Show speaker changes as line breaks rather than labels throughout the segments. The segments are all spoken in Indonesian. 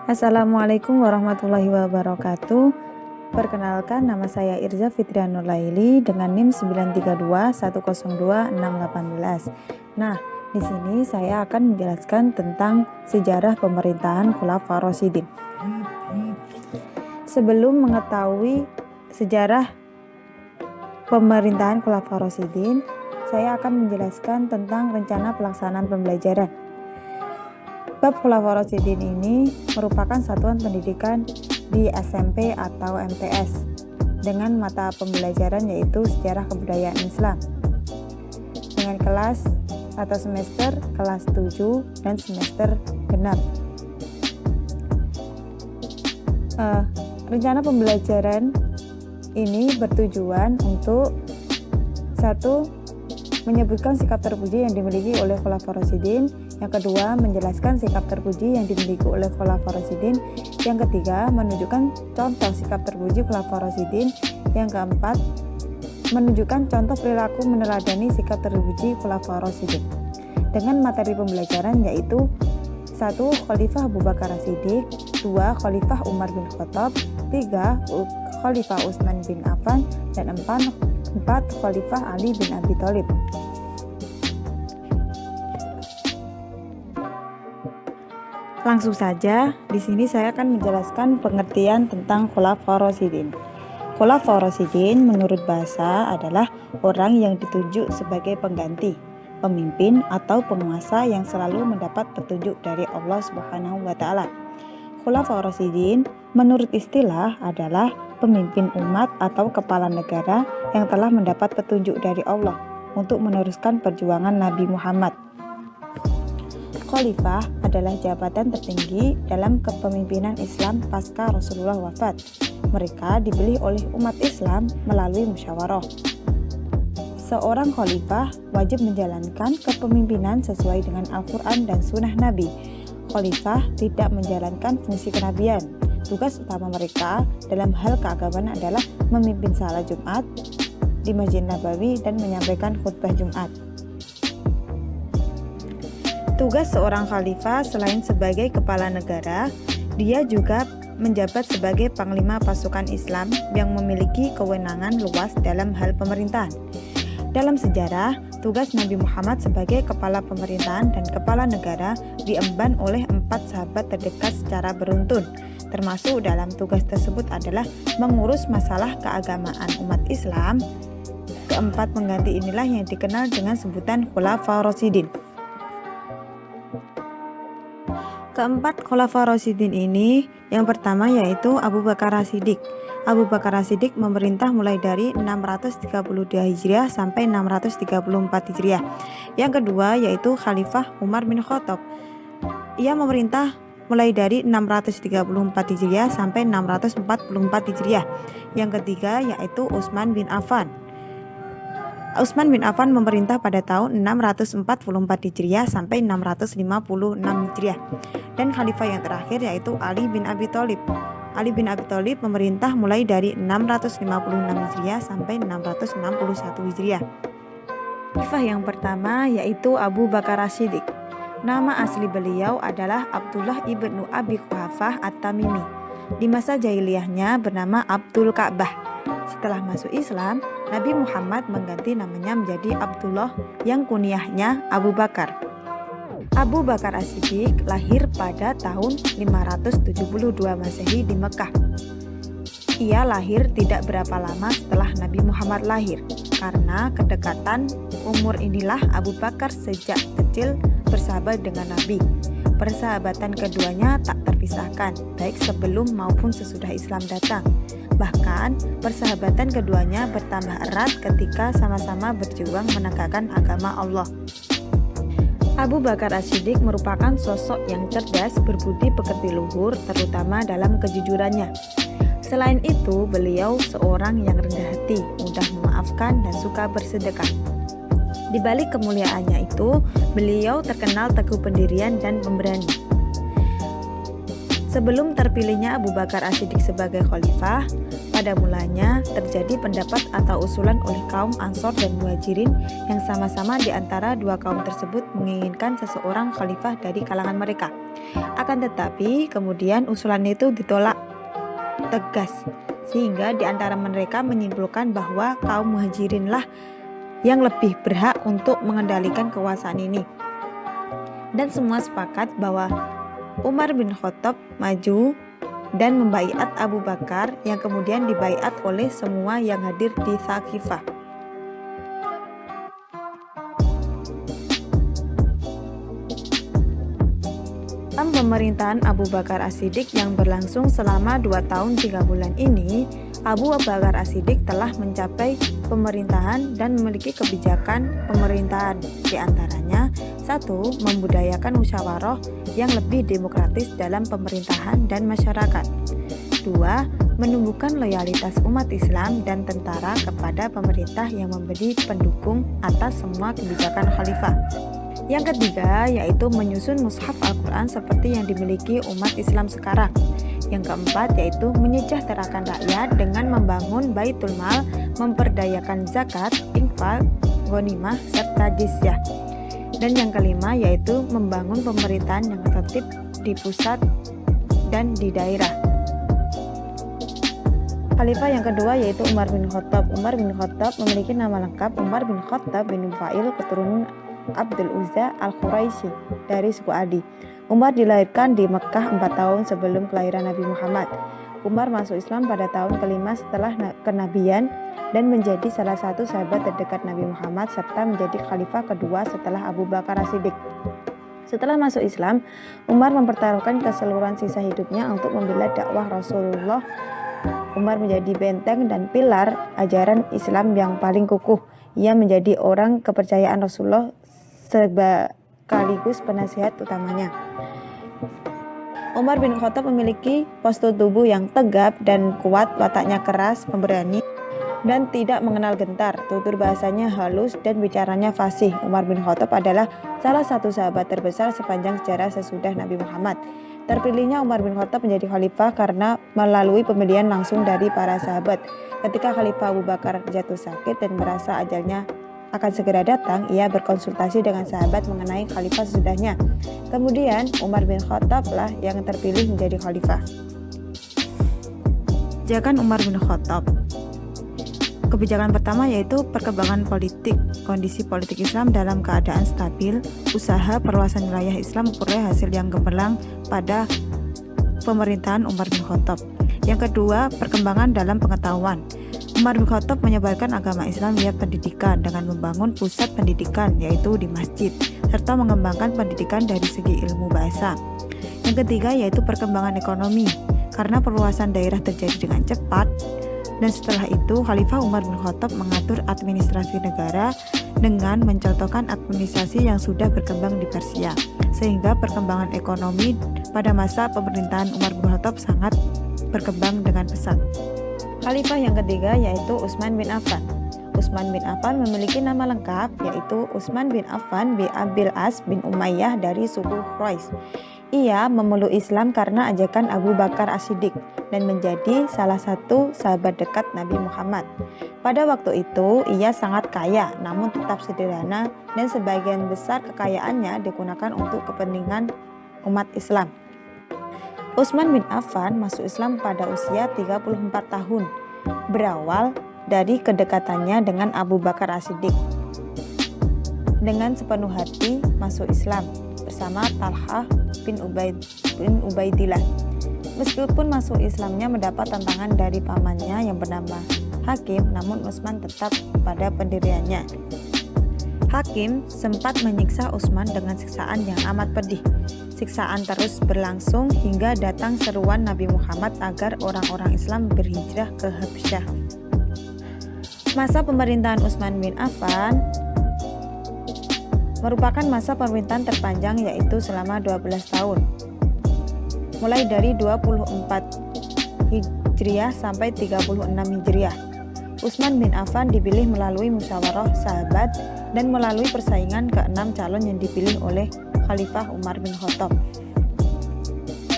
Assalamualaikum warahmatullahi wabarakatuh. Perkenalkan, nama saya Irza Fitrianur Laili dengan NIM 932102618. Nah, di sini saya akan menjelaskan tentang sejarah pemerintahan Khulafaur Rasyidin. Sebelum mengetahui sejarah pemerintahan Khulafaur Rasyidin, saya akan menjelaskan tentang rencana pelaksanaan pembelajaran. Bab Khulafaur Rasyidin ini merupakan satuan pendidikan di SMP atau MTS dengan mata pembelajaran yaitu sejarah kebudayaan Islam dengan kelas atau semester kelas 7 dan semester genap. Rencana pembelajaran ini bertujuan untuk satu, menyebutkan sikap terpuji yang dimiliki oleh Khulafaur Rasyidin. Yang kedua, menjelaskan sikap terpuji yang dimiliki oleh Khulafaur Rasyidin. Yang ketiga, menunjukkan contoh sikap terpuji Khulafaur Rasyidin. Yang keempat, menunjukkan contoh perilaku meneladani sikap terpuji Khulafaur Rasyidin. Dengan materi pembelajaran yaitu 1. Khalifah Abu Bakar As-Siddiq, 2. Khalifah Umar bin Khattab, 3. Khalifah Utsman bin Affan, dan 4. Khalifah Ali bin Abi Thalib. Langsung saja, di sini saya akan menjelaskan pengertian tentang Khulafaur Rasyidin. Khulafaur Rasyidin menurut bahasa adalah orang yang ditunjuk sebagai pengganti, pemimpin atau penguasa yang selalu mendapat petunjuk dari Allah Subhanahu wa taala. Khulafaur Rasyidin menurut istilah adalah pemimpin umat atau kepala negara yang telah mendapat petunjuk dari Allah untuk meneruskan perjuangan Nabi Muhammad. Khalifah adalah jabatan tertinggi dalam kepemimpinan Islam pasca Rasulullah wafat. Mereka dipilih oleh umat Islam melalui musyawarah. Seorang khalifah wajib menjalankan kepemimpinan sesuai dengan Al-Quran dan Sunnah Nabi. Khalifah tidak menjalankan fungsi kenabian. Tugas utama mereka dalam hal keagamaan adalah memimpin salat Jumat di Masjid Nabawi dan menyampaikan khutbah Jumat. Tugas seorang khalifah selain sebagai kepala negara, dia juga menjabat sebagai panglima pasukan Islam yang memiliki kewenangan luas dalam hal pemerintahan. Dalam sejarah, tugas Nabi Muhammad sebagai kepala pemerintahan dan kepala negara diemban oleh 4 sahabat terdekat secara beruntun. Termasuk dalam tugas tersebut adalah mengurus masalah keagamaan umat Islam. Keempat pengganti inilah yang dikenal dengan sebutan Khulafaur Rasyidin. Keempat Khulafaur Rasyidin ini, yang pertama yaitu Abu Bakar As-Siddiq. Abu Bakar As-Siddiq memerintah mulai dari 632 Hijriah sampai 634 Hijriah. Yang kedua yaitu Khalifah Umar bin Khattab. Ia memerintah mulai dari 634 Hijriah sampai 644 Hijriah. Yang ketiga yaitu Utsman bin Affan. Utsman bin Affan memerintah pada tahun 644 Hijriah sampai 656 Hijriah. Dan khalifah yang terakhir yaitu Ali bin Abi Thalib. Ali bin Abi Thalib memerintah mulai dari 656 Hijriah sampai 661 Hijriah. Khalifah yang pertama yaitu Abu Bakar As-Siddiq. Nama asli beliau adalah Abdullah ibnu Abi Quhafah At-Tamimi. Di masa jahiliyahnya bernama Abdul Ka'bah. Setelah masuk Islam, Nabi Muhammad mengganti namanya menjadi Abdullah yang kunyahnya Abu Bakar. Abu Bakar As-Siddiq lahir pada tahun 572 Masehi di Mekah. Ia lahir tidak berapa lama setelah Nabi Muhammad lahir. Karena kedekatan umur inilah Abu Bakar sejak kecil bersahabat dengan Nabi. Persahabatan keduanya tak terpisahkan, baik sebelum maupun sesudah Islam datang. Bahkan, persahabatan keduanya bertambah erat ketika sama-sama berjuang menegakkan agama Allah. Abu Bakar As-Siddiq merupakan sosok yang cerdas, berbudi pekerti luhur, terutama dalam kejujurannya. Selain itu, beliau seorang yang rendah hati, mudah memaafkan, dan suka bersedekah. Di balik kemuliaannya itu, beliau terkenal teguh pendirian dan pemberani. Sebelum terpilihnya Abu Bakar As-Siddiq sebagai khalifah, pada mulanya terjadi pendapat atau usulan oleh kaum Ansor dan Muhajirin yang sama-sama di antara dua kaum tersebut menginginkan seseorang khalifah dari kalangan mereka. Akan tetapi kemudian usulan itu ditolak tegas, sehingga di antara mereka menyimpulkan bahwa kaum Muhajirinlah yang lebih berhak untuk mengendalikan kekuasaan ini. Dan semua sepakat bahwa Umar bin Khattab maju dan membaiat Abu Bakar yang kemudian dibaiat oleh semua yang hadir di Thaqifah. Dalam pemerintahan Abu Bakar As-Siddiq yang berlangsung selama 2 tahun 3 bulan ini, Abu Bakar As-Siddiq telah mencapai pemerintahan dan memiliki kebijakan pemerintahan, di antaranya 1. Membudayakan musyawarah yang lebih demokratis dalam pemerintahan dan masyarakat. 2. Menumbuhkan loyalitas umat Islam dan tentara kepada pemerintah yang memberi pendukung atas semua kebijakan khalifah. Yang ketiga yaitu menyusun mushaf Al-Quran seperti yang dimiliki umat Islam sekarang. Yang keempat yaitu menyejahterakan rakyat dengan membangun baitul mal, memperdayakan zakat, infak, ghanimah, serta jizyah. Dan yang kelima yaitu membangun pemerintahan yang tertib di pusat dan di daerah. Khalifah yang kedua yaitu Umar bin Khattab. Umar bin Khattab memiliki nama lengkap Umar bin Khattab bin Nufail, keturunan Abdul Uzza al-Quraisy dari suku Adi. Umar dilahirkan di Mekkah 4 tahun sebelum kelahiran Nabi Muhammad. Umar masuk Islam pada tahun ke-5 setelah kenabian dan menjadi salah satu sahabat terdekat Nabi Muhammad serta menjadi khalifah kedua setelah Abu Bakar As-Siddiq. Setelah masuk Islam, Umar mempertaruhkan keseluruhan sisa hidupnya untuk membela dakwah Rasulullah. Umar menjadi benteng dan pilar ajaran Islam yang paling kukuh. Ia menjadi orang kepercayaan Rasulullah sekaligus penasihat utamanya. Umar bin Khattab memiliki postur tubuh yang tegap dan kuat, wataknya keras, pemberani, dan tidak mengenal gentar. Tutur bahasanya halus dan bicaranya fasih. Umar bin Khattab adalah salah satu sahabat terbesar sepanjang sejarah sesudah Nabi Muhammad. Terpilihnya Umar bin Khattab menjadi khalifah karena melalui pemilihan langsung dari para sahabat. Ketika Khalifah Abu Bakar jatuh sakit dan merasa ajalnya akan segera datang, ia berkonsultasi dengan sahabat mengenai khalifah sesudahnya. Kemudian Umar bin Khattab lah yang terpilih menjadi khalifah. Kebijakan Umar bin Khattab. Kebijakan pertama yaitu perkembangan politik. Kondisi politik Islam dalam keadaan stabil, usaha perluasan wilayah Islam memperoleh hasil yang gemilang pada pemerintahan Umar bin Khattab. Yang kedua, perkembangan dalam pengetahuan. Umar bin Khattab menyebarkan agama Islam via pendidikan dengan membangun pusat pendidikan yaitu di masjid, serta mengembangkan pendidikan dari segi ilmu bahasa. Yang ketiga yaitu perkembangan ekonomi, karena perluasan daerah terjadi dengan cepat. Dan setelah itu, Khalifah Umar bin Khattab mengatur administrasi negara dengan mencontohkan administrasi yang sudah berkembang di Persia, sehingga perkembangan ekonomi pada masa pemerintahan Umar bin Khattab sangat berkembang dengan pesat. Khalifah yang ketiga yaitu Utsman bin Affan. Utsman bin Affan memiliki nama lengkap yaitu Utsman bin Affan bin Abil As bin Umayyah dari suku Quraisy. Ia memeluk Islam karena ajakan Abu Bakar As-Siddiq dan menjadi salah satu sahabat dekat Nabi Muhammad. Pada waktu itu ia sangat kaya namun tetap sederhana dan sebagian besar kekayaannya digunakan untuk kepentingan umat Islam. Utsman bin Affan masuk Islam pada usia 34 tahun, berawal dari kedekatannya dengan Abu Bakar As-Siddiq. Dengan sepenuh hati masuk Islam bersama Talhah bin Ubaidillah. Meskipun masuk Islamnya mendapat tantangan dari pamannya yang bernama Hakim, namun Utsman tetap pada pendiriannya. Hakim sempat menyiksa Utsman dengan siksaan yang amat pedih. Siksaan terus berlangsung hingga datang seruan Nabi Muhammad agar orang-orang Islam berhijrah ke Habasyah. Masa pemerintahan Utsman bin Affan merupakan masa pemerintahan terpanjang yaitu selama 12 tahun. Mulai dari 24 Hijriah sampai 36 Hijriah. Utsman bin Affan dipilih melalui musyawarah sahabat dan melalui persaingan ke-6 calon yang dipilih oleh Khalifah Umar bin Khattab.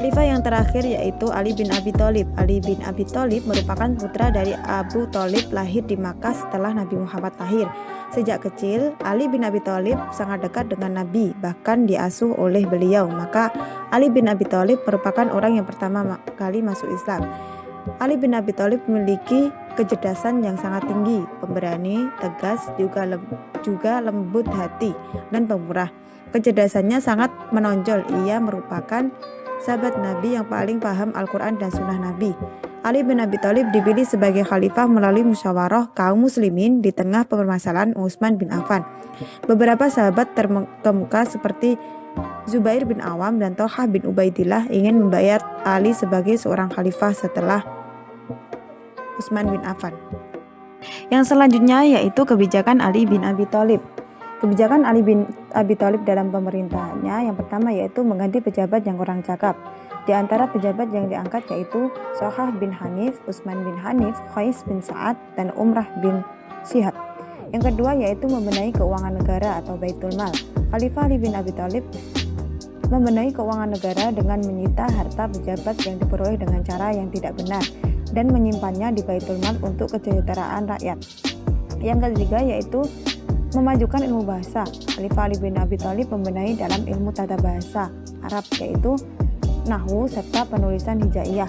Khalifah yang terakhir yaitu Ali bin Abi Thalib. Ali bin Abi Thalib merupakan putra dari Abu Thalib, lahir di Makkah setelah Nabi Muhammad lahir. Sejak kecil, Ali bin Abi Thalib sangat dekat dengan Nabi, bahkan diasuh oleh beliau. Maka Ali bin Abi Thalib merupakan orang yang pertama kali masuk Islam. Ali bin Abi Thalib memiliki kecerdasan yang sangat tinggi, pemberani, tegas, juga lembut hati dan pemurah. Kecerdasannya sangat menonjol. Ia merupakan sahabat Nabi yang paling paham Al-Quran dan Sunnah Nabi. Ali bin Abi Thalib dipilih sebagai khalifah melalui musyawarah kaum muslimin di tengah permasalahan Utsman bin Affan. Beberapa sahabat terkemuka seperti Zubair bin Awam dan Thalhah bin Ubaidillah ingin membayar Ali sebagai seorang khalifah setelah Utsman bin Affan. Yang selanjutnya yaitu kebijakan Ali bin Abi Thalib. Kebijakan Ali bin Abi Thalib dalam pemerintahannya yang pertama yaitu mengganti pejabat yang kurang cakap. Di antara pejabat yang diangkat yaitu Sohah bin Hanif, Utsman bin Hanif, Qais bin Sa'ad, dan Umrah bin Syihab. Yang kedua yaitu membenahi keuangan negara atau Baitul Mal. Khalifah Ali bin Abi Thalib membenahi keuangan negara dengan menyita harta pejabat yang diperoleh dengan cara yang tidak benar dan menyimpannya di Baitul Mal untuk kesejahteraan rakyat. Yang ketiga yaitu memajukan ilmu bahasa. Khalifah Ali bin Abi Thalib membenahi dalam ilmu tata bahasa Arab yaitu nahwu serta penulisan hijaiyah.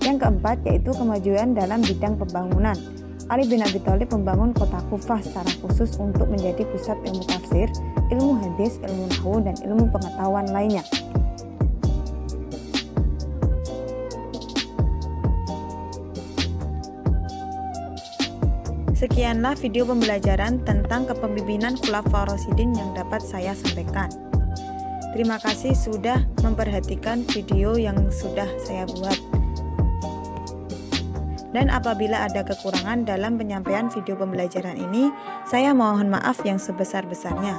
Yang keempat yaitu kemajuan dalam bidang pembangunan. Ali bin Abi Thalib membangun kota Kufah secara khusus untuk menjadi pusat ilmu tafsir, ilmu hadis, ilmu nahwu, dan ilmu pengetahuan lainnya. Sekianlah video pembelajaran tentang kepemimpinan Khulafaur Rasyidin yang dapat saya sampaikan. Terima kasih sudah memperhatikan video yang sudah saya buat. Dan apabila ada kekurangan dalam penyampaian video pembelajaran ini, saya mohon maaf yang sebesar-besarnya.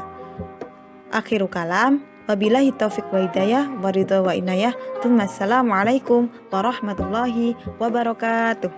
Akhirul kalam, wabillahi taufiq wa hidayah, waridho wa inayah, Assalamualaikum warahmatullahi wabarakatuh.